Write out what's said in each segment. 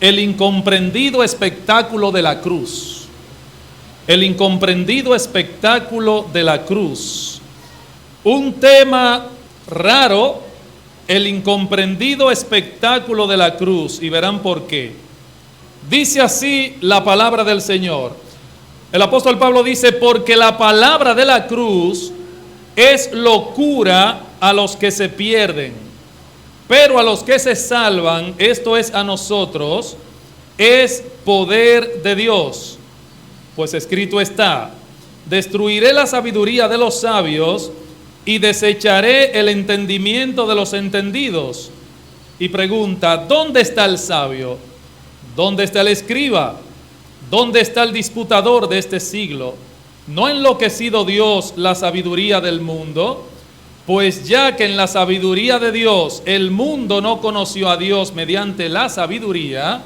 el incomprendido espectáculo de la cruz. El incomprendido espectáculo de la cruz. Un tema raro, el incomprendido espectáculo de la cruz, y verán por qué. Dice así la palabra del Señor. El apóstol Pablo dice, porque la palabra de la cruz es locura a los que se pierden, pero a los que se salvan, esto es a nosotros, es poder de Dios. Pues escrito está, destruiré la sabiduría de los sabios y desecharé el entendimiento de los entendidos. Y pregunta, ¿dónde está el sabio? ¿Dónde está el escriba? ¿Dónde está el disputador de este siglo? ¿No ha enloquecido Dios la sabiduría del mundo? Pues ya que en la sabiduría de Dios el mundo no conoció a Dios mediante la sabiduría,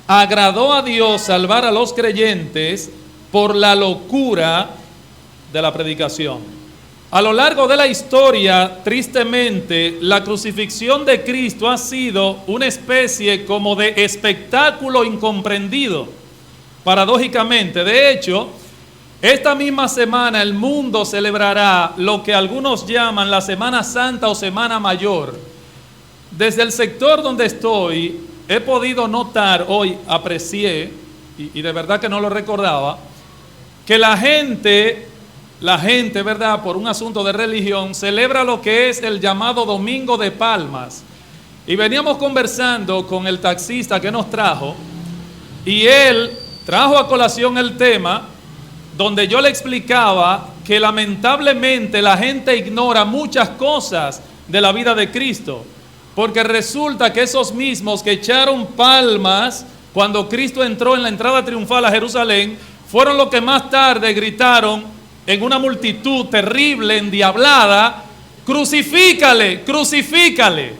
agradó a Dios salvar a los creyentes por la locura de la predicación. A lo largo de la historia, tristemente, la crucifixión de Cristo ha sido una especie como de espectáculo incomprendido. Paradójicamente, de hecho, esta misma semana el mundo celebrará lo que algunos llaman la Semana Santa o Semana Mayor. Desde el sector donde estoy, he podido notar, hoy aprecié, y de verdad que no lo recordaba, que la gente, ¿verdad?, por un asunto de religión, celebra lo que es el llamado Domingo de Palmas. Y veníamos conversando con el taxista que nos trajo, y él trajo a colación el tema donde yo le explicaba que lamentablemente la gente ignora muchas cosas de la vida de Cristo. Porque resulta que esos mismos que echaron palmas cuando Cristo entró en la entrada triunfal a Jerusalén, fueron los que más tarde gritaron en una multitud terrible, endiablada, crucifícale, crucifícale.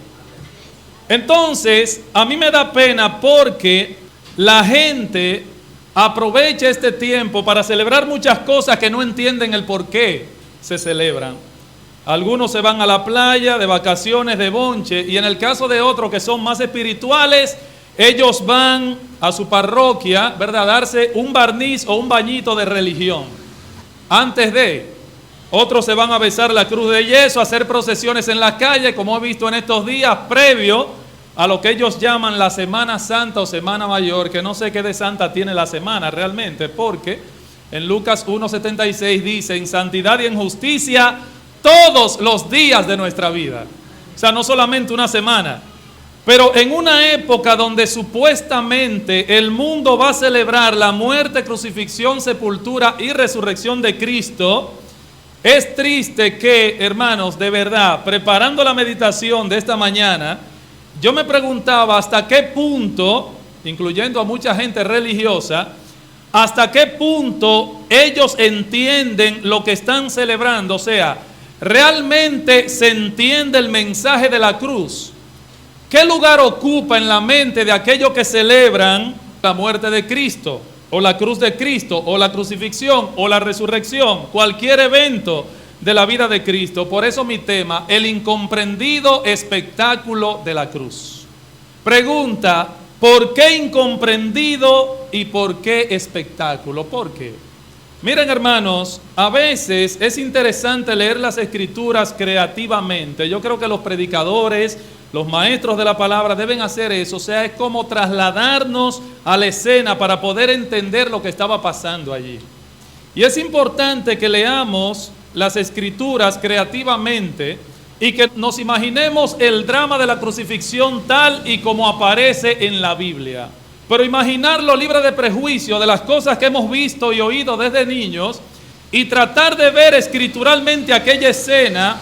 Entonces, a mí me da pena porque la gente aprovecha este tiempo para celebrar muchas cosas que no entienden el por qué se celebran. Algunos se van a la playa de vacaciones, de bonche, y en el caso de otros que son más espirituales, ellos van a su parroquia, ¿verdad?, a darse un barniz o un bañito de religión. Antes de, otros se van a besar la cruz de yeso, a hacer procesiones en la calle, como he visto en estos días, previo a lo que ellos llaman la Semana Santa o Semana Mayor, que no sé qué de santa tiene la semana realmente, porque en Lucas 1:76 dice, en santidad y en justicia todos los días de nuestra vida. O sea, no solamente una semana. Pero en una época donde supuestamente el mundo va a celebrar la muerte, crucifixión, sepultura y resurrección de Cristo, es triste que, hermanos, de verdad, preparando la meditación de esta mañana, yo me preguntaba hasta qué punto, incluyendo a mucha gente religiosa, hasta qué punto ellos entienden lo que están celebrando. O sea, ¿realmente se entiende el mensaje de la cruz? ¿Qué lugar ocupa en la mente de aquellos que celebran la muerte de Cristo, o la cruz de Cristo, o la crucifixión, o la resurrección, cualquier evento de la vida de Cristo? Por eso mi tema, el incomprendido espectáculo de la cruz. Pregunta, ¿por qué incomprendido y por qué espectáculo? ¿Por qué? Miren, hermanos, a veces es interesante leer las escrituras creativamente. Yo creo que los predicadores, los maestros de la palabra deben hacer eso. O sea, es como trasladarnos a la escena para poder entender lo que estaba pasando allí. Y es importante que leamos las escrituras creativamente y que nos imaginemos el drama de la crucifixión tal y como aparece en la Biblia. Pero imaginarlo libre de prejuicio de las cosas que hemos visto y oído desde niños y tratar de ver escrituralmente aquella escena,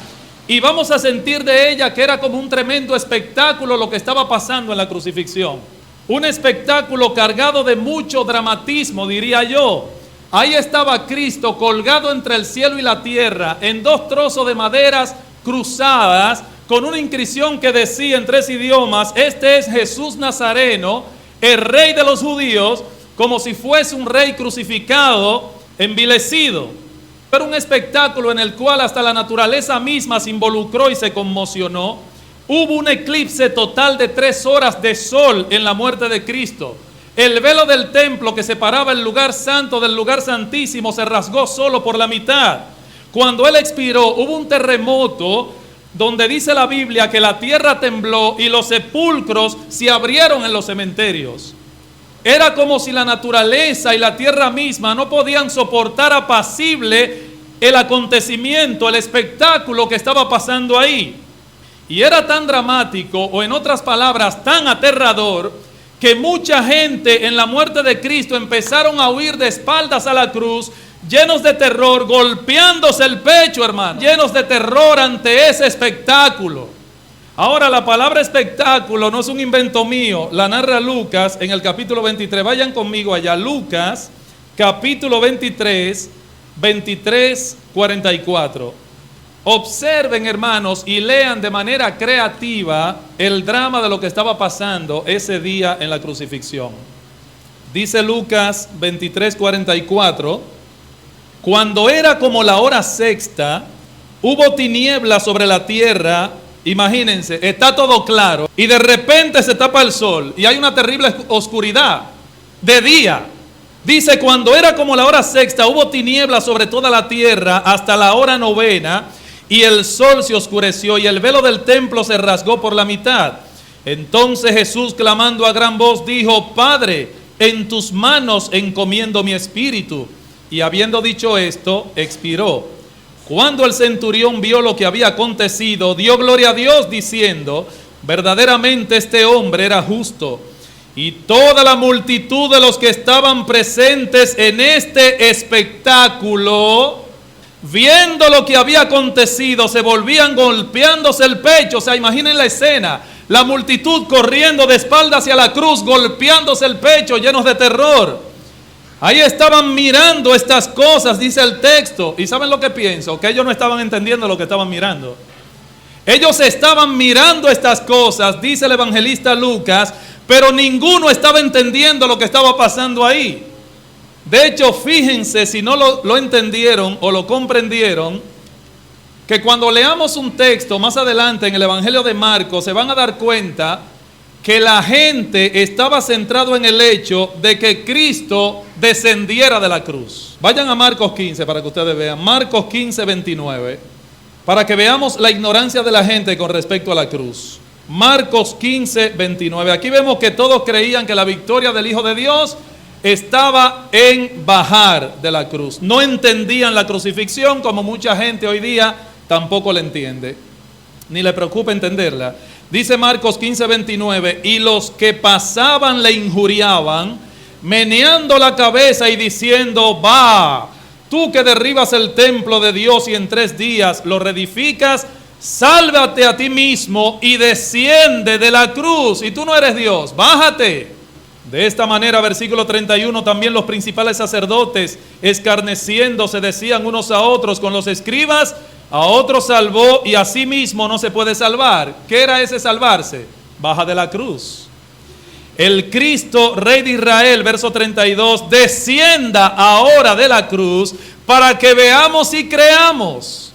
y vamos a sentir de ella que era como un tremendo espectáculo lo que estaba pasando en la crucifixión. Un espectáculo cargado de mucho dramatismo, diría yo. Ahí estaba Cristo colgado entre el cielo y la tierra en dos trozos de maderas cruzadas con una inscripción que decía en 3 idiomas, este es Jesús Nazareno, el rey de los judíos, como si fuese un rey crucificado, envilecido. Era un espectáculo en el cual hasta la naturaleza misma se involucró y se conmocionó. Hubo un eclipse total de 3 horas de sol en la muerte de Cristo. El velo del templo que separaba el lugar santo del lugar santísimo se rasgó solo por la mitad. Cuando Él expiró, hubo un terremoto donde dice la Biblia que la tierra tembló y los sepulcros se abrieron en los cementerios. Era como si la naturaleza y la tierra misma no podían soportar apacible el acontecimiento, el espectáculo que estaba pasando ahí. Y era tan dramático, o en otras palabras, tan aterrador, que mucha gente en la muerte de Cristo empezaron a huir de espaldas a la cruz, llenos de terror, golpeándose el pecho, hermano, llenos de terror ante ese espectáculo. Ahora, la palabra espectáculo no es un invento mío, la narra Lucas en el capítulo 23. Vayan conmigo allá, Lucas, capítulo 23, 44. Observen, hermanos, y lean de manera creativa el drama de lo que estaba pasando ese día en la crucifixión. Dice Lucas 23:44, cuando era como la hora sexta, hubo tinieblas sobre la tierra. Imagínense, está todo claro y de repente se tapa el sol y hay una terrible oscuridad de día. Dice, cuando era como la hora sexta, hubo tinieblas sobre toda la tierra hasta la hora novena, y el sol se oscureció y el velo del templo se rasgó por la mitad. Entonces Jesús, clamando a gran voz, dijo, Padre, en tus manos encomiendo mi espíritu. Y habiendo dicho esto, expiró. Cuando el centurión vio lo que había acontecido, dio gloria a Dios, diciendo, verdaderamente este hombre era justo. Y toda la multitud de los que estaban presentes en este espectáculo, viendo lo que había acontecido, se volvían golpeándose el pecho. O sea, imaginen la escena, la multitud corriendo de espaldas hacia la cruz, golpeándose el pecho, llenos de terror. Ahí estaban mirando estas cosas, dice el texto. ¿Y saben lo que pienso? Que ellos no estaban entendiendo lo que estaban mirando. Ellos estaban mirando estas cosas, dice el evangelista Lucas, pero ninguno estaba entendiendo lo que estaba pasando ahí. De hecho, fíjense, si no lo entendieron o lo comprendieron, que cuando leamos un texto más adelante en el Evangelio de Marcos, se van a dar cuenta que la gente estaba centrado en el hecho de que Cristo descendiera de la cruz. Vayan a Marcos 15 para que ustedes vean. Marcos 15, 29. Para que veamos la ignorancia de la gente con respecto a la cruz. Marcos 15, 29. Aquí vemos que todos creían que la victoria del Hijo de Dios estaba en bajar de la cruz. No entendían la crucifixión, como mucha gente hoy día tampoco la entiende, ni le preocupa entenderla. Dice Marcos 15, 29, y los que pasaban le injuriaban, meneando la cabeza y diciendo, va, tú que derribas el templo de Dios y en 3 días lo reedificas, sálvate a ti mismo y desciende de la cruz. Y tú no eres Dios, bájate. De esta manera, versículo 31, también los principales sacerdotes, escarneciéndose, decían unos a otros con los escribas, a otros salvó y a sí mismo no se puede salvar. ¿Qué era ese salvarse? Baja de la cruz. El Cristo, Rey de Israel, verso 32, descienda ahora de la cruz para que veamos y creamos.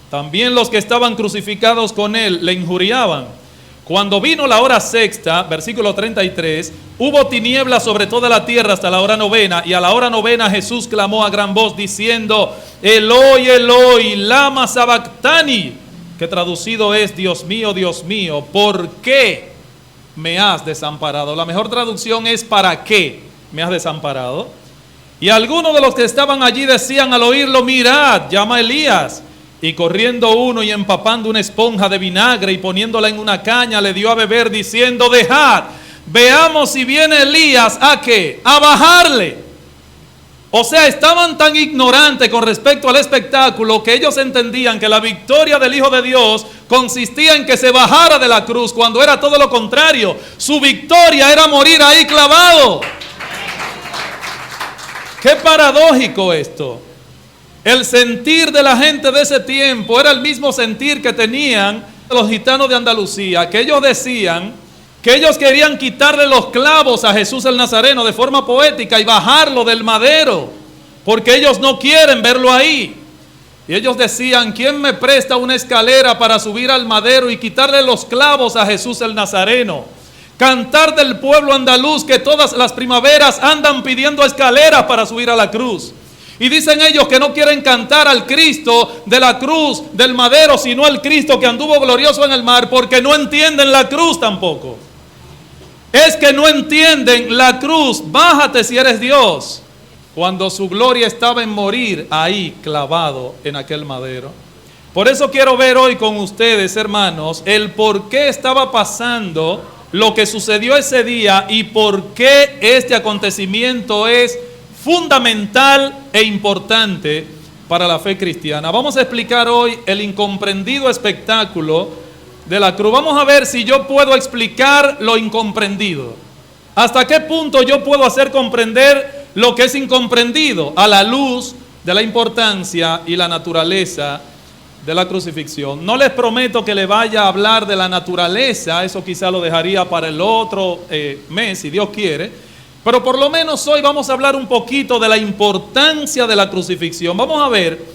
También los que estaban crucificados con él le injuriaban. Cuando vino la hora sexta, versículo 33, hubo tinieblas sobre toda la tierra hasta la hora novena, y a la hora novena Jesús clamó a gran voz diciendo, Eloi, Eloi, lama sabactani, que traducido es, Dios mío, ¿por qué me has desamparado? La mejor traducción es, ¿para qué me has desamparado? Y algunos de los que estaban allí decían al oírlo, mirad, llama a Elías. Y corriendo uno y empapando una esponja de vinagre y poniéndola en una caña, le dio a beber diciendo, dejad, veamos si viene Elías, ¿a qué? A bajarle. O sea, estaban tan ignorantes con respecto al espectáculo que ellos entendían que la victoria del Hijo de Dios consistía en que se bajara de la cruz, cuando era todo lo contrario. Su victoria era morir ahí clavado. Qué paradójico esto. El sentir de la gente de ese tiempo era el mismo sentir que tenían los gitanos de Andalucía, que ellos decían que ellos querían quitarle los clavos a Jesús el Nazareno de forma poética y bajarlo del madero, porque ellos no quieren verlo ahí. Y ellos decían: ¿quién me presta una escalera para subir al madero y quitarle los clavos a Jesús el Nazareno? Cantar del pueblo andaluz que todas las primaveras andan pidiendo escaleras para subir a la cruz. Y dicen ellos que no quieren cantar al Cristo de la cruz, del madero, sino al Cristo que anduvo glorioso en el mar, porque no entienden la cruz tampoco. Es que no entienden la cruz. Bájate si eres Dios. Cuando su gloria estaba en morir ahí clavado en aquel madero. Por eso quiero ver hoy con ustedes, hermanos, el por qué estaba pasando lo que sucedió ese día y por qué este acontecimiento es fundamental e importante para la fe cristiana. Vamos a explicar hoy el incomprendido espectáculo de la cruz. Vamos a ver si yo puedo explicar lo incomprendido. ¿Hasta qué punto yo puedo hacer comprender lo que es incomprendido a la luz de la importancia y la naturaleza de la crucifixión? No les prometo que le vaya a hablar de la naturaleza, eso quizá lo dejaría para el otro mes, si Dios quiere. Pero por lo menos hoy vamos a hablar un poquito de la importancia de la crucifixión. Vamos a ver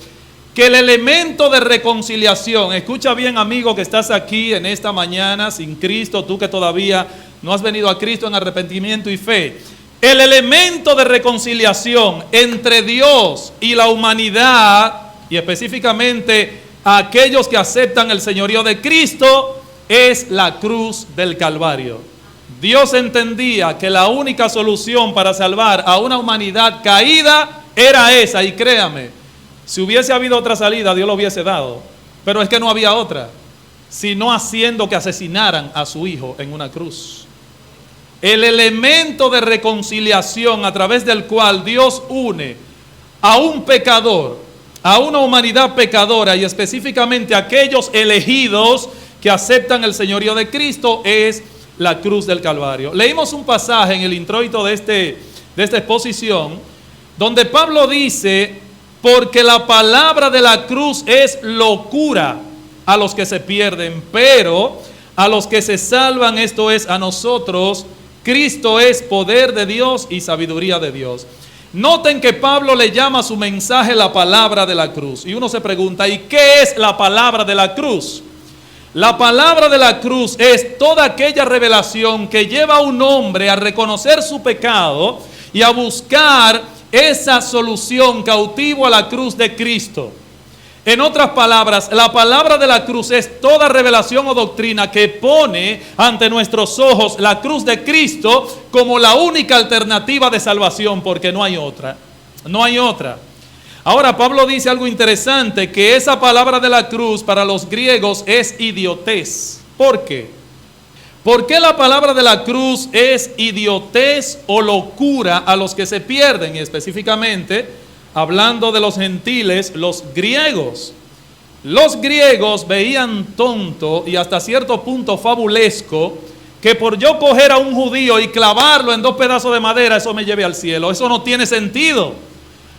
que el elemento de reconciliación, escucha bien amigo que estás aquí en esta mañana sin Cristo, tú que todavía no has venido a Cristo en arrepentimiento y fe. El elemento de reconciliación entre Dios y la humanidad, y específicamente a aquellos que aceptan el señorío de Cristo, es la cruz del Calvario. Dios entendía que la única solución para salvar a una humanidad caída era esa, y créame, si hubiese habido otra salida, Dios lo hubiese dado, pero es que no había otra, sino haciendo que asesinaran a su hijo en una cruz. El elemento de reconciliación a través del cual Dios une a un pecador, a una humanidad pecadora, y específicamente a aquellos elegidos que aceptan el señorío de Cristo, es la cruz del Calvario. Leímos un pasaje en el introito de esta exposición, donde Pablo dice: porque la palabra de la cruz es locura a los que se pierden, pero a los que se salvan, esto es, a nosotros, Cristo es poder de Dios y sabiduría de Dios. Noten que Pablo le llama a su mensaje la palabra de la cruz. Y uno se pregunta: ¿y qué es la palabra de la cruz? La palabra de la cruz es toda aquella revelación que lleva a un hombre a reconocer su pecado y a buscar esa solución cautivo a la cruz de Cristo. En otras palabras, la palabra de la cruz es toda revelación o doctrina que pone ante nuestros ojos la cruz de Cristo como la única alternativa de salvación, porque no hay otra. No hay otra. Ahora Pablo dice algo interesante, que esa palabra de la cruz para los griegos es idiotez. ¿Por qué? ¿Por qué la palabra de la cruz es idiotez o locura a los que se pierden? Y específicamente, hablando de los gentiles, los griegos. Los griegos veían tonto y hasta cierto punto fabulesco que por yo coger a un judío y clavarlo en 2 pedazos de madera, eso me lleve al cielo. Eso no tiene sentido.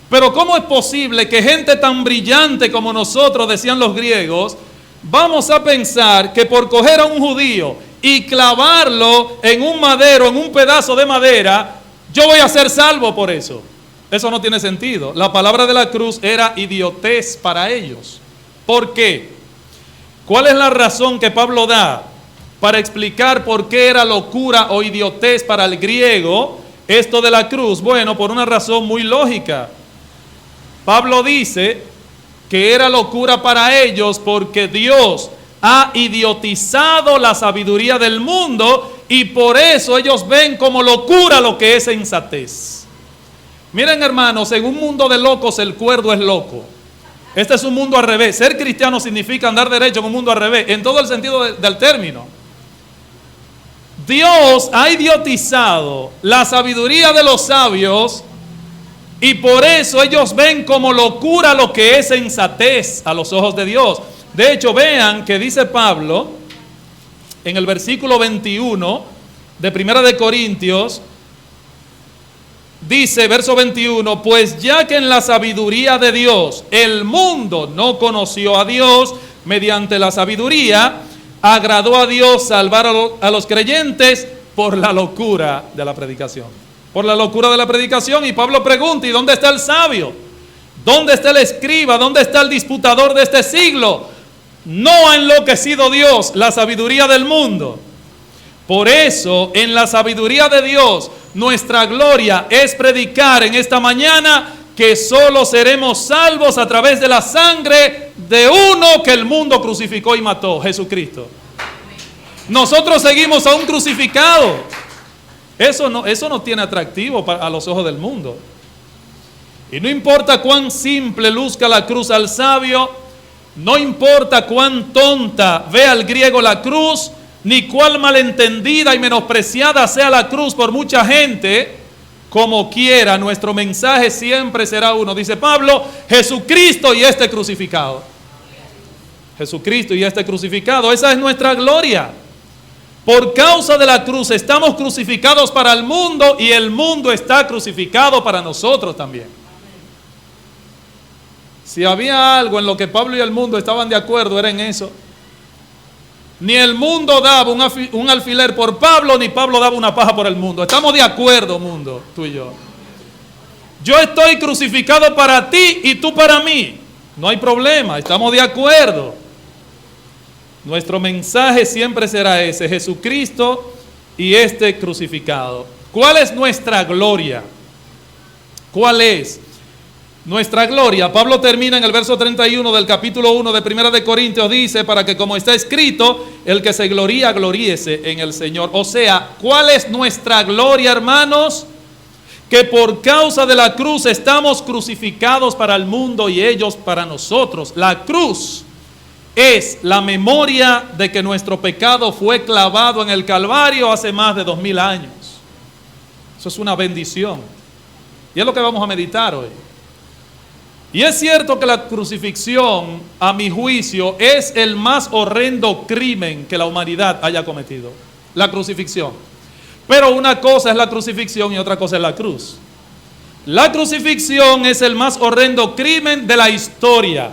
Pero ¿cómo es posible que gente tan brillante como nosotros, decían los griegos, vamos a pensar que por coger a un judío y clavarlo en un madero, en un pedazo de madera, yo voy a ser salvo por eso? Eso no tiene sentido. La palabra de la cruz era idiotez para ellos. ¿Por qué? ¿Cuál es la razón que Pablo da para explicar por qué era locura o idiotez para el griego esto de la cruz? Bueno, por una razón muy lógica. Pablo dice que era locura para ellos porque Dios ha idiotizado la sabiduría del mundo y por eso ellos ven como locura lo que es sensatez. Miren hermanos, en un mundo de locos el cuerdo es loco. Este es un mundo al revés. Ser cristiano significa andar derecho en un mundo al revés, en todo el sentido del término. Dios ha idiotizado la sabiduría de los sabios y por eso ellos ven como locura lo que es sensatez a los ojos de Dios. De hecho, vean que dice Pablo en el versículo 21 de Primera de Corintios, dice, verso 21, pues ya que en la sabiduría de Dios el mundo no conoció a Dios, mediante la sabiduría agradó a Dios salvar a los creyentes por la locura de la predicación. Por la locura de la predicación. Y Pablo pregunta, ¿y dónde está el sabio? ¿Dónde está el escriba? ¿Dónde está el disputador de este siglo? No ha enloquecido Dios la sabiduría del mundo. Por eso, en la sabiduría de Dios, nuestra gloria es predicar en esta mañana que solo seremos salvos a través de la sangre de uno que el mundo crucificó y mató, Jesucristo. Nosotros seguimos a un crucificado. Eso no tiene atractivo a los ojos del mundo. Y no importa cuán simple luzca la cruz al sabio, no importa cuán tonta vea al griego la cruz, ni cuán malentendida y menospreciada sea la cruz por mucha gente, como quiera, nuestro mensaje siempre será uno. Dice Pablo, Jesucristo y este crucificado. Jesucristo y este crucificado, esa es nuestra gloria. Por causa de la cruz estamos crucificados para el mundo y el mundo está crucificado para nosotros también. Si había algo en lo que Pablo y el mundo estaban de acuerdo, era en eso. Ni el mundo daba un alfiler por Pablo, ni Pablo daba una paja por el mundo. Estamos de acuerdo, mundo, tú y yo. Yo estoy crucificado para ti y tú para mí. No hay problema, estamos de acuerdo. Nuestro mensaje siempre será ese, Jesucristo y este crucificado. ¿Cuál es nuestra gloria? ¿Cuál es nuestra gloria? Pablo termina en el verso 31 del capítulo 1 de Primera de Corintios, dice, para que como está escrito, el que se gloría, gloríese en el Señor. O sea, ¿cuál es nuestra gloria, hermanos? Que por causa de la cruz estamos crucificados para el mundo y ellos para nosotros. La cruz es la memoria de que nuestro pecado fue clavado en el Calvario hace más de 2000 años. Eso es una bendición. Y es lo que vamos a meditar hoy. Y es cierto que la crucifixión, a mi juicio, es el más horrendo crimen que la humanidad haya cometido. La crucifixión. Pero una cosa es la crucifixión y otra cosa es la cruz. La crucifixión es el más horrendo crimen de la historia.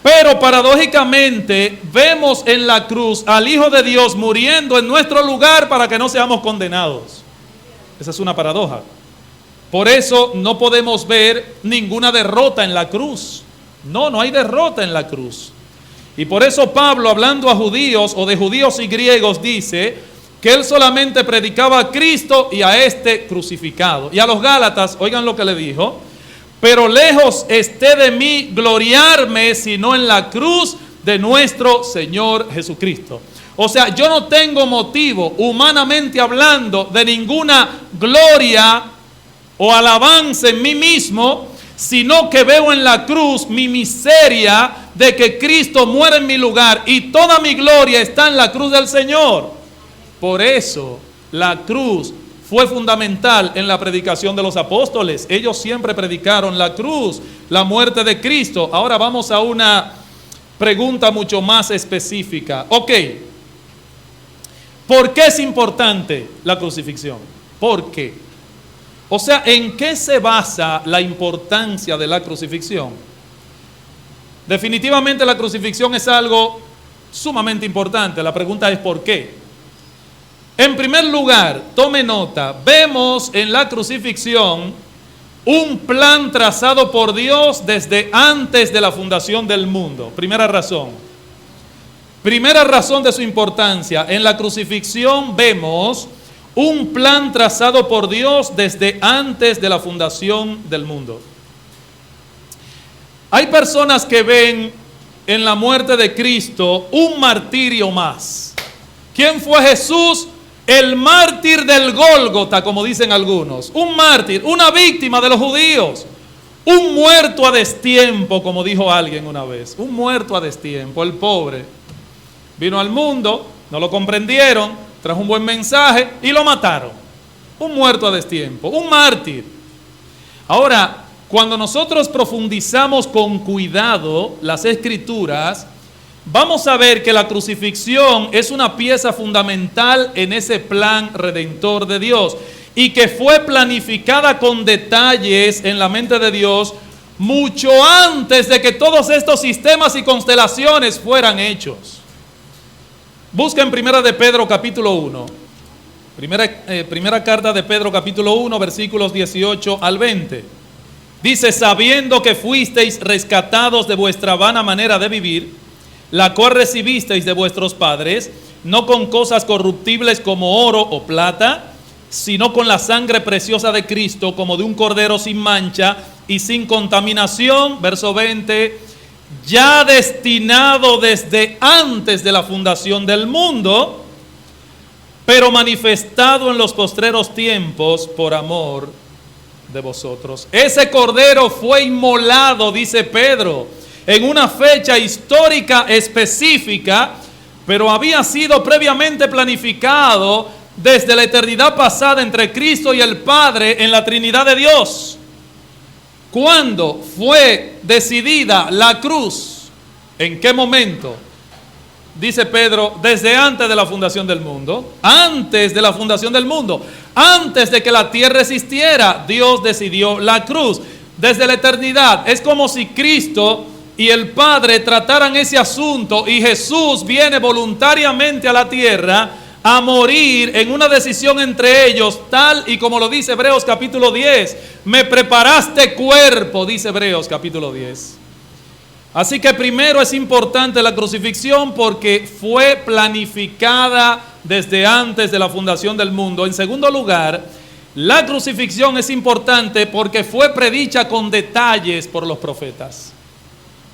Pero paradójicamente vemos en la cruz al Hijo de Dios muriendo en nuestro lugar para que no seamos condenados. Esa es una paradoja. Por eso no podemos ver ninguna derrota en la cruz. No hay derrota en la cruz. Y por eso Pablo, hablando a judíos o de judíos y griegos, dice que él solamente predicaba a Cristo y a este crucificado. Y a los Gálatas, oigan lo que le dijo: pero lejos esté de mí gloriarme, sino en la cruz de nuestro Señor Jesucristo. O sea, yo no tengo motivo, humanamente hablando, de ninguna gloria o alabanza en mí mismo, sino que veo en la cruz mi miseria de que Cristo muere en mi lugar y toda mi gloria está en la cruz del Señor. Por eso la cruz fue fundamental en la predicación de los apóstoles. Ellos siempre predicaron la cruz, la muerte de Cristo. Ahora vamos a una pregunta mucho más específica. Ok, ¿por qué es importante la crucifixión? ¿Por qué? O sea, ¿en qué se basa la importancia de la crucifixión? Definitivamente la crucifixión es algo sumamente importante. La pregunta es ¿por qué? En primer lugar, tome nota, vemos en la crucifixión un plan trazado por Dios desde antes de la fundación del mundo. Primera razón. Primera razón de su importancia. En la crucifixión vemos un plan trazado por Dios desde antes de la fundación del mundo. Hay personas que ven en la muerte de Cristo un martirio más. ¿Quién fue Jesús? El mártir del Gólgota, como dicen algunos. Un mártir, una víctima de los judíos. Un muerto a destiempo, como dijo alguien una vez. Un muerto a destiempo, el pobre. Vino al mundo, no lo comprendieron, trajo un buen mensaje y lo mataron. Un muerto a destiempo, un mártir. Ahora, cuando nosotros profundizamos con cuidado las Escrituras, vamos a ver que la crucifixión es una pieza fundamental en ese plan redentor de Dios y que fue planificada con detalles en la mente de Dios mucho antes de que todos estos sistemas y constelaciones fueran hechos. Busquen Primera de Pedro capítulo 1. Primera carta de Pedro capítulo 1, versículos 18 al 20. Dice, sabiendo que fuisteis rescatados de vuestra vana manera de vivir, la cual recibisteis de vuestros padres, no con cosas corruptibles como oro o plata, sino con la sangre preciosa de Cristo, como de un cordero sin mancha y sin contaminación, verso 20, ya destinado desde antes de la fundación del mundo, pero manifestado en los postreros tiempos por amor de vosotros. Ese cordero fue inmolado, dice Pedro, en una fecha histórica específica, pero había sido previamente planificado desde la eternidad pasada entre Cristo y el Padre en la Trinidad de Dios. ¿Cuándo fue decidida la cruz? ¿En qué momento? Dice Pedro, desde antes de la fundación del mundo. Antes de la fundación del mundo. Antes de que la tierra existiera, Dios decidió la cruz. Desde la eternidad. Es como si Cristo y el Padre trataran ese asunto y Jesús viene voluntariamente a la tierra a morir en una decisión entre ellos, tal y como lo dice Hebreos capítulo 10. Me preparaste cuerpo, dice Hebreos capítulo 10. Así que primero es importante la crucifixión porque fue planificada desde antes de la fundación del mundo. En segundo lugar, la crucifixión es importante porque fue predicha con detalles por los profetas.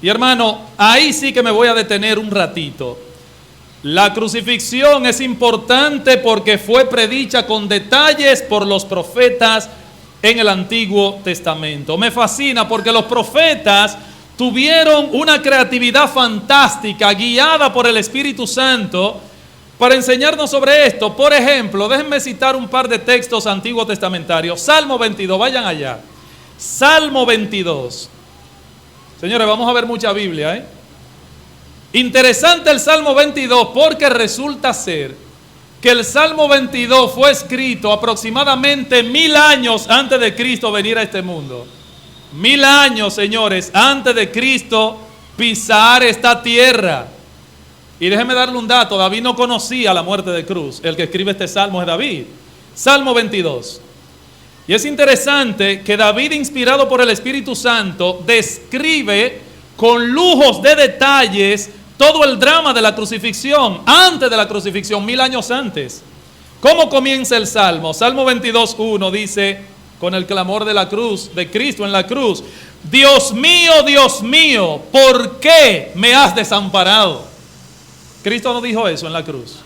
Y hermano, ahí sí que me voy a detener un ratito. La crucifixión es importante porque fue predicha con detalles por los profetas en el Antiguo Testamento. Me fascina porque los profetas tuvieron una creatividad fantástica, guiada por el Espíritu Santo, para enseñarnos sobre esto. Por ejemplo, déjenme citar un par de textos antiguos testamentarios. Salmo 22, vayan allá. Salmo 22. Señores, vamos a ver mucha Biblia, ¿eh? Interesante el Salmo 22 porque resulta ser que el Salmo 22 fue escrito aproximadamente 1000 años antes de Cristo venir a este mundo. 1000 años, señores, antes de Cristo pisar esta tierra. Y déjeme darle un dato, David no conocía la muerte de cruz. El que escribe este salmo es David. Salmo 22. Y es interesante que David, inspirado por el Espíritu Santo, describe con lujos de detalles todo el drama de la crucifixión, antes de la crucifixión, 1000 años antes. ¿Cómo comienza el Salmo? Salmo 22:1 dice, con el clamor de la cruz, de Cristo en la cruz, Dios mío, ¿por qué me has desamparado? Cristo no dijo eso en la cruz.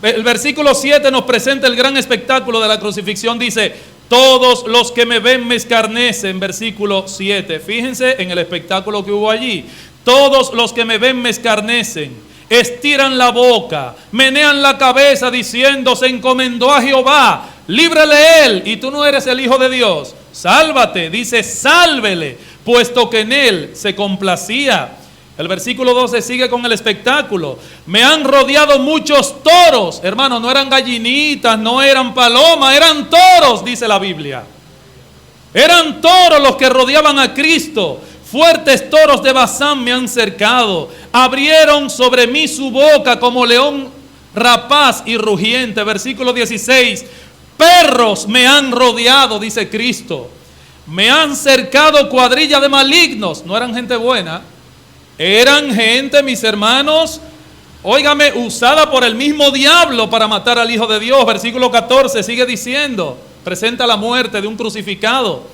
El versículo 7 nos presenta el gran espectáculo de la crucifixión. Dice, todos los que me ven me escarnecen, versículo 7. Fíjense en el espectáculo que hubo allí. Todos los que me ven me escarnecen, estiran la boca, menean la cabeza diciendo, se encomendó a Jehová, líbrale él, y tú no eres el Hijo de Dios. Sálvate, dice, sálvele, puesto que en él se complacía. El versículo 12 sigue con el espectáculo. Me han rodeado muchos toros. Hermano, no eran gallinitas, no eran palomas, eran toros, dice la Biblia. Eran toros los que rodeaban a Cristo. Fuertes toros de Basán me han cercado. Abrieron sobre mí su boca como león rapaz y rugiente. Versículo 16. Perros me han rodeado, dice Cristo. Me han cercado cuadrilla de malignos. No eran gente buena. Eran gente, mis hermanos, óigame, usada por el mismo diablo para matar al Hijo de Dios. Versículo 14 sigue diciendo, presenta la muerte de un crucificado.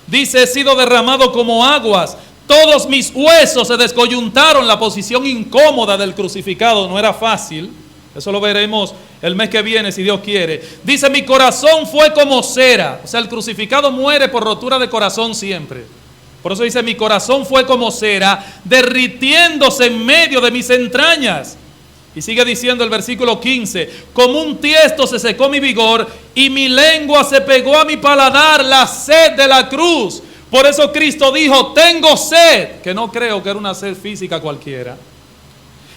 Dice, he sido derramado como aguas, todos mis huesos se descoyuntaron. La posición incómoda del crucificado no era fácil. Eso lo veremos el mes que viene, si Dios quiere. Dice, mi corazón fue como cera. O sea, el crucificado muere por rotura de corazón siempre. Por eso dice, mi corazón fue como cera, derritiéndose en medio de mis entrañas. Y sigue diciendo el versículo 15, como un tiesto se secó mi vigor y mi lengua se pegó a mi paladar, la sed de la cruz. Por eso Cristo dijo, tengo sed, que no creo que era una sed física cualquiera.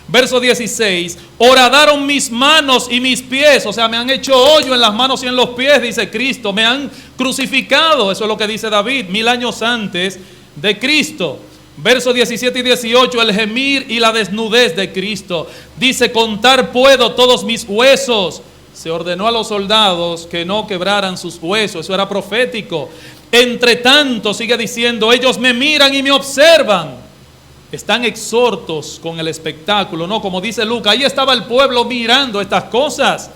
Verso 16, horadaron mis manos y mis pies, o sea, me han hecho hoyo en las manos y en los pies, dice Cristo, me han crucificado. Eso es lo que dice David, 1000 años antes de Cristo. Versos 17 y 18, el gemir y la desnudez de Cristo. Dice, contar puedo todos mis huesos. Se ordenó a los soldados que no quebraran sus huesos, eso era profético. Entre tanto, sigue diciendo, ellos me miran y me observan. Están exhortos con el espectáculo, ¿no? Como dice Lucas, ahí estaba el pueblo mirando estas cosas.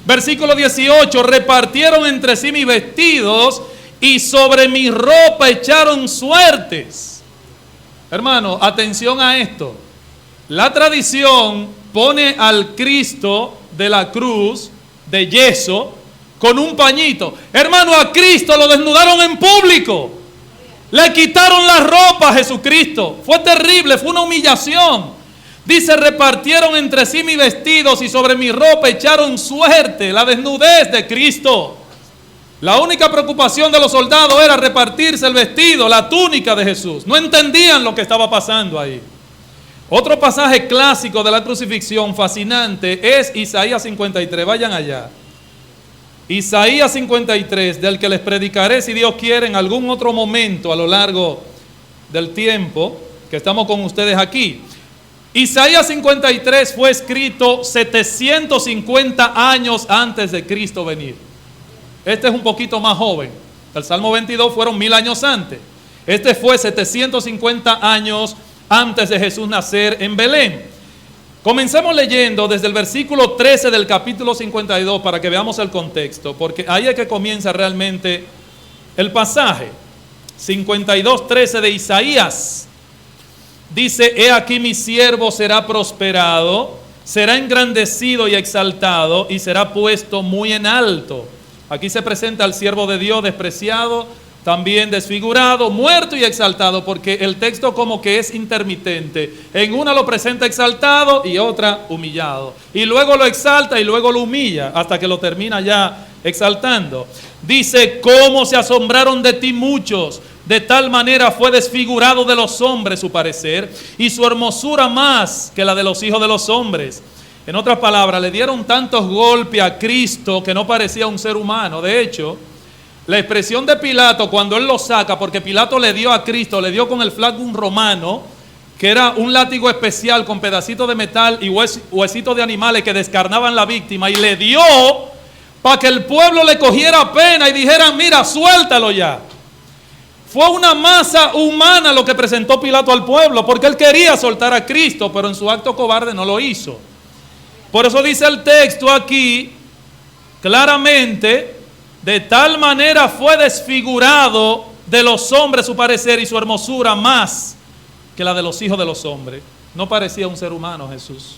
Versículo 18, repartieron entre sí mis vestidos y sobre mi ropa echaron suertes. Hermano, atención a esto. La tradición pone al Cristo de la cruz de yeso con un pañito. Hermano, a Cristo lo desnudaron en público. Le quitaron la ropa a Jesucristo. Fue terrible, fue una humillación. Dice, repartieron entre sí mis vestidos y sobre mi ropa echaron suerte, la desnudez de Cristo. La única preocupación de los soldados era repartirse el vestido, la túnica de Jesús. No entendían lo que estaba pasando ahí. Otro pasaje clásico de la crucifixión fascinante es Isaías 53. Vayan allá. Isaías 53, del que les predicaré, si Dios quiere, en algún otro momento a lo largo del tiempo que estamos con ustedes aquí. Isaías 53 fue escrito 750 años antes de Cristo venir. Este es un poquito más joven. El Salmo 22 fueron 1000 años antes. Este fue 750 años antes de Jesús nacer en Belén. Comencemos leyendo desde el versículo 13 del capítulo 52 para que veamos el contexto, porque ahí es que comienza realmente el pasaje. 52:13 de Isaías. Dice, he aquí mi siervo será prosperado, será engrandecido y exaltado y será puesto muy en alto. Aquí se presenta al siervo de Dios despreciado, también desfigurado, muerto y exaltado, porque el texto como que es intermitente. En una lo presenta exaltado y otra humillado. Y luego lo exalta y luego lo humilla, hasta que lo termina ya exaltando. Dice, cómo se asombraron de ti muchos, de tal manera fue desfigurado de los hombres su parecer, y su hermosura más que la de los hijos de los hombres. En otras palabras, le dieron tantos golpes a Cristo que no parecía un ser humano. De hecho, la expresión de Pilato cuando él lo saca, porque Pilato le dio a Cristo, le dio con el flagum romano, que era un látigo especial con pedacitos de metal y huesitos de animales que descarnaban la víctima, y le dio para que el pueblo le cogiera pena y dijera, mira, suéltalo ya. Fue una masa humana lo que presentó Pilato al pueblo, porque él quería soltar a Cristo, pero en su acto cobarde no lo hizo. Por eso dice el texto aquí, claramente, de tal manera fue desfigurado de los hombres su parecer y su hermosura más que la de los hijos de los hombres. No parecía un ser humano Jesús.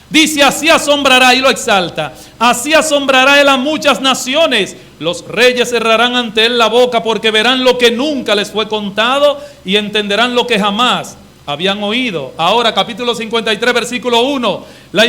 Dice, así asombrará, y lo exalta, así asombrará él a muchas naciones. Los reyes cerrarán ante él la boca porque verán lo que nunca les fue contado y entenderán lo que jamás habían oído. Ahora, capítulo 53, versículo 1, la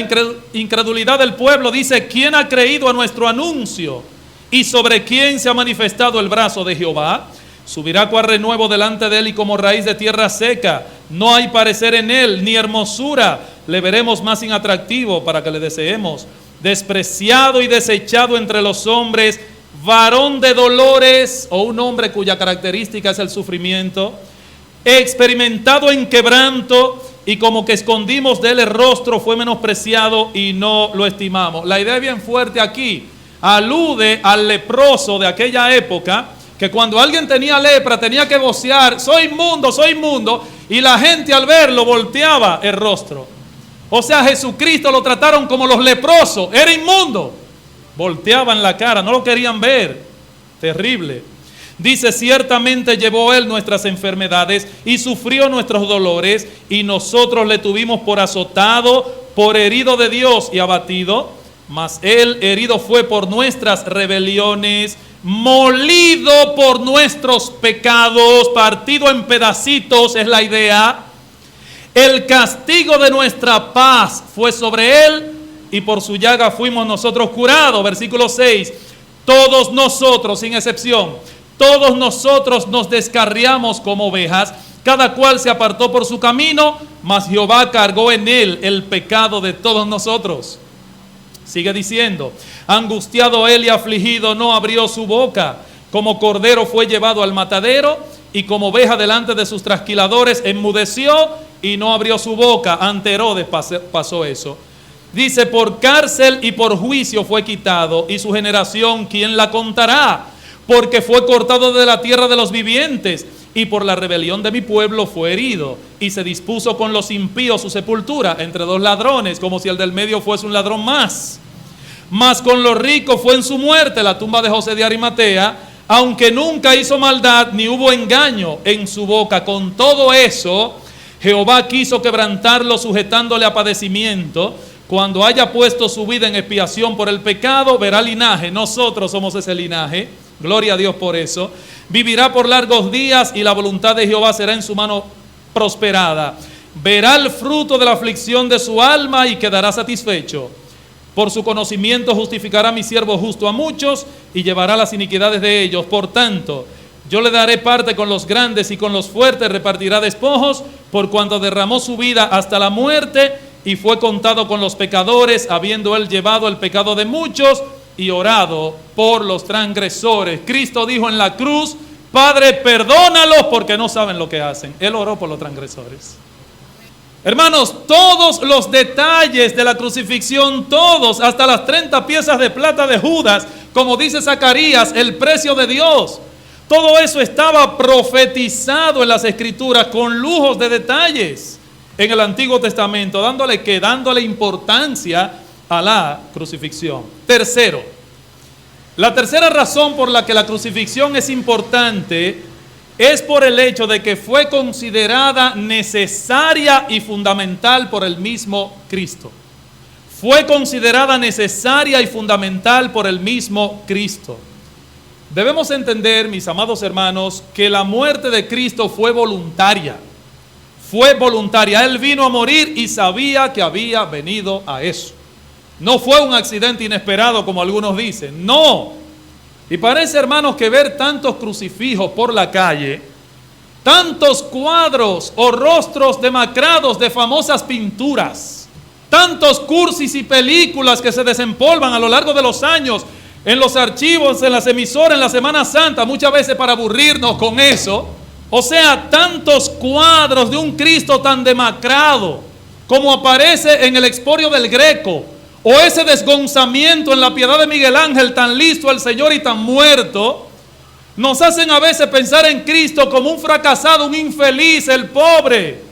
incredulidad del pueblo dice, ¿quién ha creído a nuestro anuncio? ¿Y sobre quién se ha manifestado el brazo de Jehová? Subirá cual renuevo delante de él y como raíz de tierra seca. No hay parecer en él, ni hermosura. Le veremos más inatractivo para que le deseemos. Despreciado y desechado entre los hombres, varón de dolores, o un hombre cuya característica es el sufrimiento, experimentado en quebranto, y como que escondimos de él el rostro, fue menospreciado y no lo estimamos. La idea es bien fuerte aquí. Alude al leproso de aquella época, que cuando alguien tenía lepra tenía que vocear, soy inmundo, y la gente al verlo volteaba el rostro. O sea, Jesucristo lo trataron como los leprosos, era inmundo, volteaban la cara, no lo querían ver. Terrible. Dice, ciertamente llevó él nuestras enfermedades y sufrió nuestros dolores, y nosotros le tuvimos por azotado, por herido de Dios y abatido. Mas él herido fue por nuestras rebeliones, molido por nuestros pecados, partido en pedacitos, es la idea. El castigo de nuestra paz fue sobre él, y por su llaga fuimos nosotros curados. Versículo 6, todos nosotros, sin excepción, todos nosotros nos descarriamos como ovejas, cada cual se apartó por su camino, mas Jehová cargó en él el pecado de todos nosotros. Sigue diciendo, angustiado él y afligido no abrió su boca, como cordero fue llevado al matadero, y como oveja delante de sus trasquiladores enmudeció y no abrió su boca. Ante Herodes pasó eso. Dice, por cárcel y por juicio fue quitado, y su generación, ¿quién la contará? porque fue cortado de la tierra de los vivientes, y por la rebelión de mi pueblo fue herido, y se dispuso con los impíos su sepultura, entre dos ladrones, como si el del medio fuese un ladrón más. Mas con los ricos fue en su muerte, la tumba de José de Arimatea, aunque nunca hizo maldad, ni hubo engaño en su boca. Con todo eso, Jehová quiso quebrantarlo, sujetándole a padecimiento. Cuando haya puesto su vida en expiación por el pecado, verá linaje. Nosotros somos ese linaje. Gloria a Dios por eso. Vivirá por largos días, y la voluntad de Jehová será en su mano prosperada. Verá el fruto de la aflicción de su alma y quedará satisfecho. Por su conocimiento justificará mi siervo justo a muchos, y llevará las iniquidades de ellos. Por tanto, yo le daré parte con los grandes, y con los fuertes repartirá despojos, por cuanto derramó su vida hasta la muerte, y fue contado con los pecadores, habiendo él llevado el pecado de muchos y orado por los transgresores. Cristo dijo en la cruz: Padre, perdónalos porque no saben lo que hacen. Él oró por los transgresores. Hermanos, todos los detalles de la crucifixión, todos, hasta las 30 piezas de plata de Judas, como dice Zacarías, el precio de Dios, todo eso estaba profetizado en las Escrituras con lujos de detalles en el Antiguo Testamento, dándole importancia a la crucifixión. Tercero, la tercera razón por la que la crucifixión es importante es por el hecho de que fue considerada necesaria y fundamental por el mismo Cristo. Fue considerada necesaria y fundamental por el mismo Cristo. Debemos entender, mis amados hermanos, que la muerte de Cristo fue voluntaria. Fue voluntaria. Él vino a morir y sabía que había venido a eso. No fue un accidente inesperado como algunos dicen. No. Y parece, hermanos, que ver tantos crucifijos por la calle, tantos cuadros o rostros demacrados de famosas pinturas, tantos cursis y películas que se desempolvan a lo largo de los años en los archivos, en las emisoras, en la Semana Santa, muchas veces para aburrirnos con eso. O sea, tantos cuadros de un Cristo tan demacrado como aparece en el expolio del Greco, o ese desgonzamiento en la Piedad de Miguel Ángel, tan listo el Señor y tan muerto, nos hacen a veces pensar en Cristo como un fracasado, un infeliz, el pobre.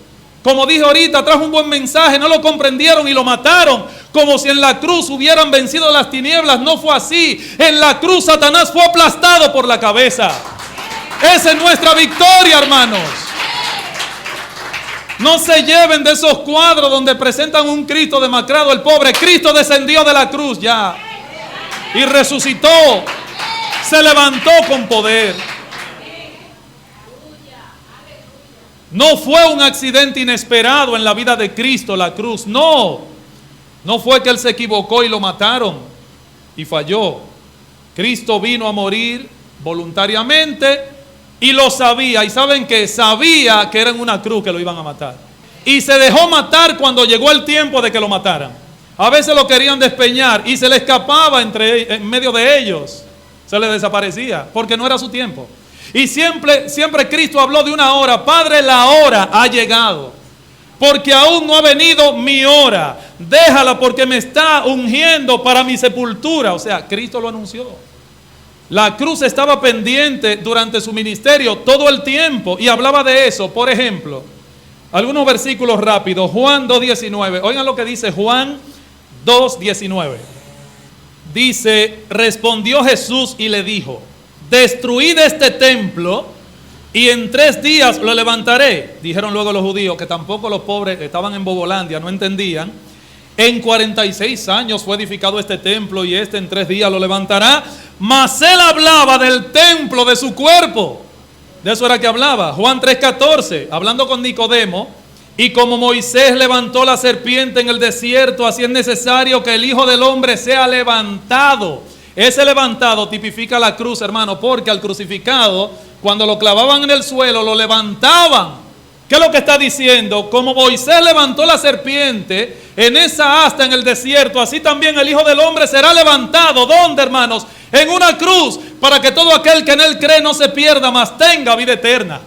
Como dije ahorita, trajo un buen mensaje, no lo comprendieron y lo mataron, como si en la cruz hubieran vencido las tinieblas. No fue así. En la cruz Satanás fue aplastado por la cabeza. Esa es nuestra victoria, hermanos. No se lleven de esos cuadros donde presentan un Cristo demacrado, el pobre. Cristo descendió de la cruz ya y resucitó, se levantó con poder. No fue un accidente inesperado en la vida de Cristo la cruz, no fue que Él se equivocó y lo mataron y falló. Cristo vino a morir voluntariamente y lo sabía. ¿Y saben qué? Sabía que era en una cruz que lo iban a matar. Y se dejó matar cuando llegó el tiempo de que lo mataran. A veces lo querían despeñar y se le escapaba en medio de ellos. Se le desaparecía porque no era su tiempo. Y siempre Cristo habló de una hora. Padre, la hora ha llegado, porque aún no ha venido mi hora. Déjala porque me está ungiendo para mi sepultura. O sea, Cristo lo anunció. La cruz estaba pendiente durante su ministerio todo el tiempo y hablaba de eso. Por ejemplo, algunos versículos rápidos. Juan 2:19. Oigan lo que dice Juan 2:19. Dice: respondió Jesús y le dijo: destruid este templo y en 3 días lo levantaré. Dijeron luego los judíos, que tampoco los pobres estaban en Bobolandia, no entendían. En 46 años fue edificado este templo y en 3 días lo levantará. Mas él hablaba del templo de su cuerpo. De eso era que hablaba. Juan 3:14, hablando con Nicodemo: y como Moisés levantó la serpiente en el desierto, así es necesario que el Hijo del Hombre sea levantado. Ese levantado tipifica la cruz, hermano, porque al crucificado, cuando lo clavaban en el suelo, lo levantaban. ¿Qué es lo que está diciendo? Como Moisés levantó la serpiente en esa asta en el desierto, así también el Hijo del Hombre será levantado. ¿Dónde, hermanos? En una cruz, para que todo aquel que en él cree no se pierda, mas tenga vida eterna.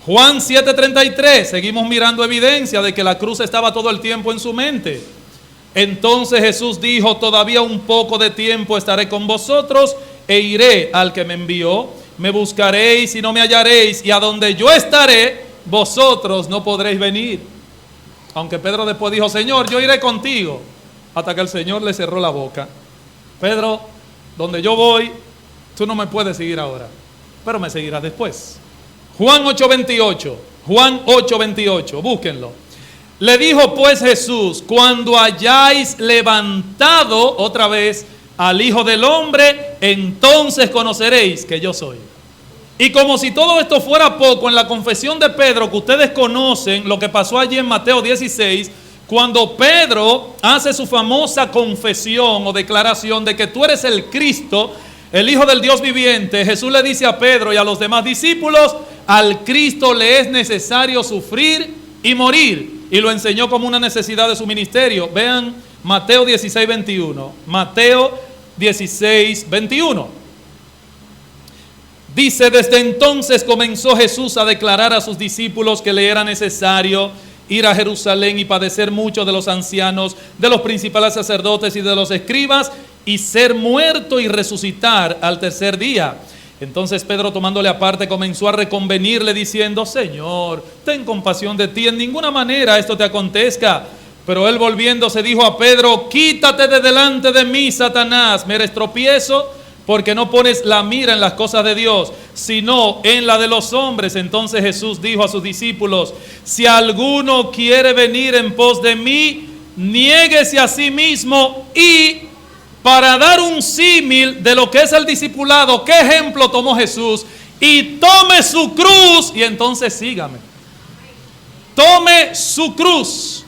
Juan 7:33, seguimos mirando evidencia de que la cruz estaba todo el tiempo en su mente. Entonces Jesús dijo: todavía un poco de tiempo estaré con vosotros, e iré al que me envió. Me buscaréis y no me hallaréis, y a donde yo estaré, vosotros no podréis venir. Aunque Pedro después dijo, Señor, yo iré contigo, hasta que el Señor le cerró la boca. Pedro, donde yo voy, tú no me puedes seguir ahora, pero me seguirás después. Juan 8:28, búsquenlo. Le dijo pues Jesús, cuando hayáis levantado otra vez al Hijo del Hombre, entonces conoceréis que yo soy. Y como si todo esto fuera poco, en la confesión de Pedro, que ustedes conocen lo que pasó allí en Mateo 16, cuando Pedro hace su famosa confesión o declaración de que tú eres el Cristo, el Hijo del Dios viviente, Jesús le dice a Pedro y a los demás discípulos, al Cristo le es necesario sufrir y morir. Y lo enseñó como una necesidad de su ministerio. Vean Mateo 16:21. Mateo 16:21. Dice, desde entonces comenzó Jesús a declarar a sus discípulos que le era necesario ir a Jerusalén y padecer mucho de los ancianos, de los principales sacerdotes y de los escribas, y ser muerto y resucitar al tercer día. Entonces Pedro, tomándole aparte, comenzó a reconvenirle diciendo, Señor, ten compasión de ti, en ninguna manera esto te acontezca. Pero él volviéndose dijo a Pedro, quítate de delante de mí, Satanás, me eres tropiezo, porque no pones la mira en las cosas de Dios, sino en la de los hombres. Entonces Jesús dijo a sus discípulos, si alguno quiere venir en pos de mí, niéguese a sí mismo, y para dar un símil de lo que es el discipulado, ¿qué ejemplo tomó Jesús? Y tome su cruz, y entonces sígame. Tome su cruz.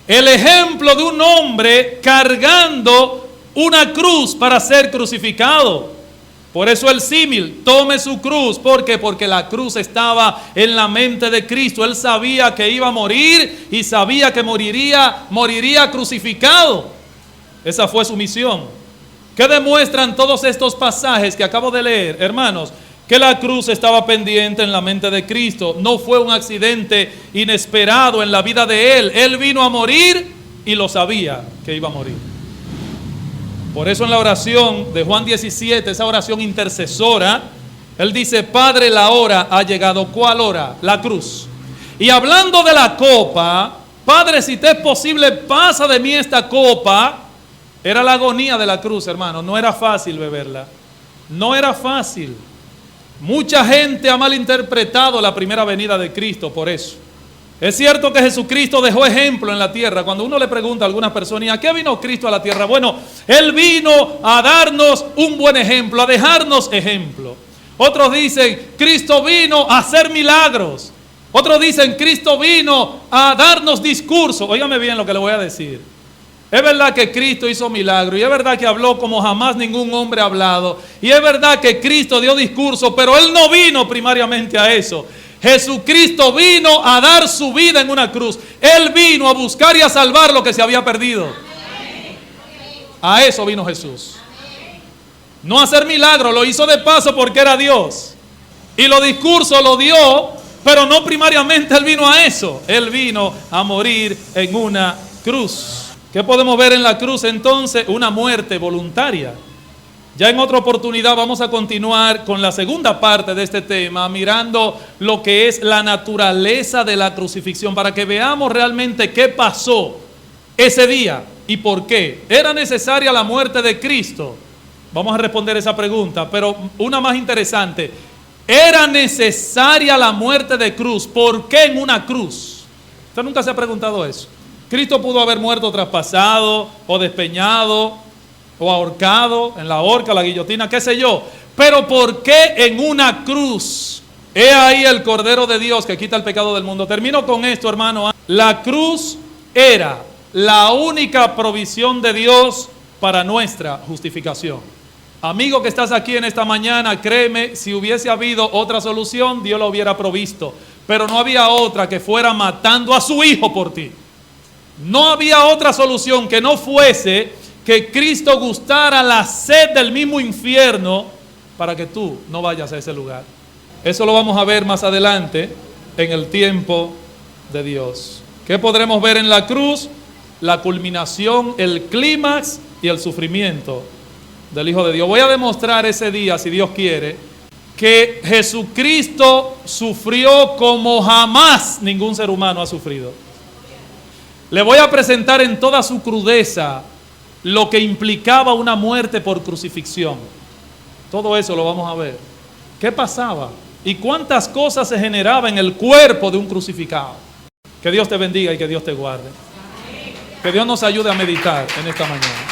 El ejemplo de un hombre cargando una cruz para ser crucificado. Por eso el símil, tome su cruz. ¿Por qué? Porque la cruz estaba en la mente de Cristo. Él sabía que iba a morir y sabía que moriría crucificado. Esa fue su misión. ¿Qué demuestran todos estos pasajes que acabo de leer, hermanos? Que la cruz estaba pendiente en la mente de Cristo. No fue un accidente inesperado en la vida de Él. Él vino a morir y lo sabía que iba a morir. Por eso en la oración de Juan 17, esa oración intercesora, Él dice, Padre, la hora ha llegado. ¿Cuál hora? La cruz. Y hablando de la copa, Padre, si te es posible, pasa de mí esta copa. Era la agonía de la cruz, hermano. No era fácil beberla. No era fácil. Mucha gente ha malinterpretado la primera venida de Cristo por eso. Es cierto que Jesucristo dejó ejemplo en la tierra. Cuando uno le pregunta a alguna persona, ¿y a qué vino Cristo a la tierra? Bueno, Él vino a darnos un buen ejemplo, a dejarnos ejemplo. Otros dicen, Cristo vino a hacer milagros. Otros dicen, Cristo vino a darnos discursos. Óigame bien lo que le voy a decir. Es verdad que Cristo hizo milagros, y es verdad que habló como jamás ningún hombre ha hablado, y es verdad que Cristo dio discurso, pero Él no vino primariamente a eso. Jesucristo vino a dar su vida en una cruz. Él vino a buscar y a salvar lo que se había perdido. A eso vino Jesús. No a hacer milagros, lo hizo de paso porque era Dios. Y los discursos lo dio, pero no primariamente Él vino a eso. Él vino a morir en una cruz. ¿Qué podemos ver en la cruz entonces? Una muerte voluntaria. Ya en otra oportunidad vamos a continuar con la segunda parte de este tema, mirando lo que es la naturaleza de la crucifixión, para que veamos realmente qué pasó ese día y por qué. ¿Era necesaria la muerte de Cristo? Vamos a responder esa pregunta, pero una más interesante. ¿Era necesaria la muerte de cruz? ¿Por qué en una cruz? ¿Usted nunca se ha preguntado eso? Cristo pudo haber muerto traspasado o despeñado o ahorcado en la horca, la guillotina, qué sé yo. Pero ¿por qué en una cruz? He ahí el Cordero de Dios que quita el pecado del mundo. Termino con esto, hermano. La cruz era la única provisión de Dios para nuestra justificación. Amigo que estás aquí en esta mañana, créeme, si hubiese habido otra solución, Dios lo hubiera provisto. Pero no había otra que fuera matando a su Hijo por ti. No había otra solución que no fuese que Cristo gustara la sed del mismo infierno para que tú no vayas a ese lugar. Eso lo vamos a ver más adelante en el tiempo de Dios. ¿Qué podremos ver en la cruz? La culminación, el clímax y el sufrimiento del Hijo de Dios. Voy a demostrar ese día, si Dios quiere, que Jesucristo sufrió como jamás ningún ser humano ha sufrido. Le voy a presentar en toda su crudeza lo que implicaba una muerte por crucifixión. Todo eso lo vamos a ver. ¿Qué pasaba? ¿Y cuántas cosas se generaban en el cuerpo de un crucificado? Que Dios te bendiga y que Dios te guarde. Que Dios nos ayude a meditar en esta mañana.